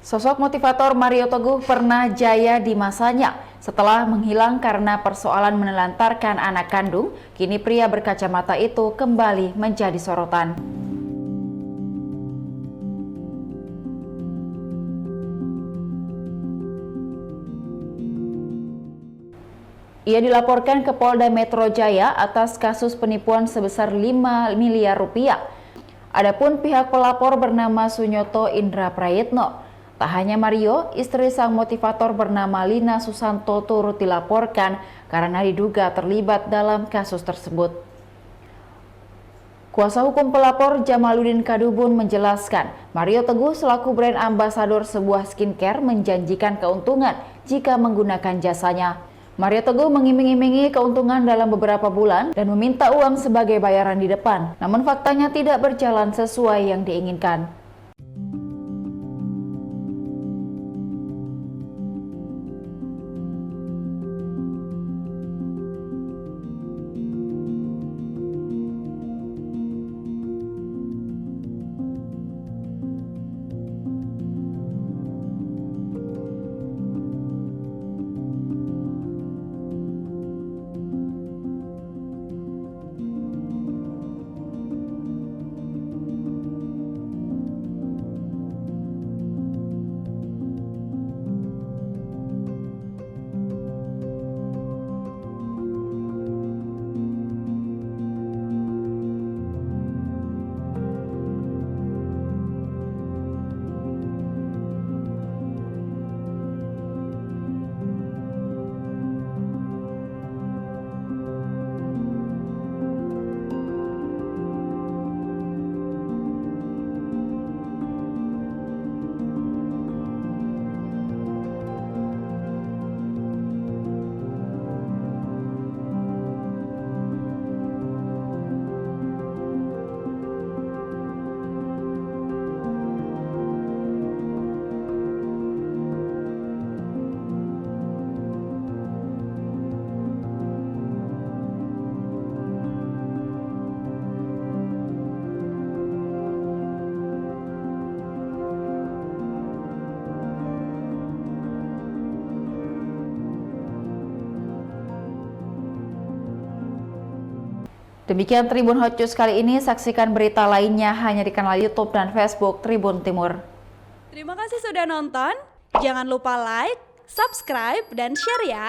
Sosok motivator Mario Teguh pernah jaya di masanya. Setelah menghilang karena persoalan menelantarkan anak kandung, kini pria berkacamata itu kembali menjadi sorotan. Ia dilaporkan ke Polda Metro Jaya atas kasus penipuan sebesar 5 miliar rupiah. Adapun pihak pelapor bernama Sunyoto Indra Prayitno. Tak hanya Mario, istri sang motivator bernama Lina Susanto turut dilaporkan karena diduga terlibat dalam kasus tersebut. Kuasa hukum pelapor Jamaluddin Kadubun menjelaskan, Mario Teguh selaku brand ambasador sebuah skincare menjanjikan keuntungan jika menggunakan jasanya. Mario Teguh mengiming-imingi keuntungan dalam beberapa bulan dan meminta uang sebagai bayaran di depan. Namun faktanya tidak berjalan sesuai yang diinginkan. Demikian Tribun Hot News kali ini, saksikan berita lainnya hanya di kanal YouTube dan Facebook Tribun Timur. Terima kasih sudah nonton, jangan lupa like, subscribe, dan share ya!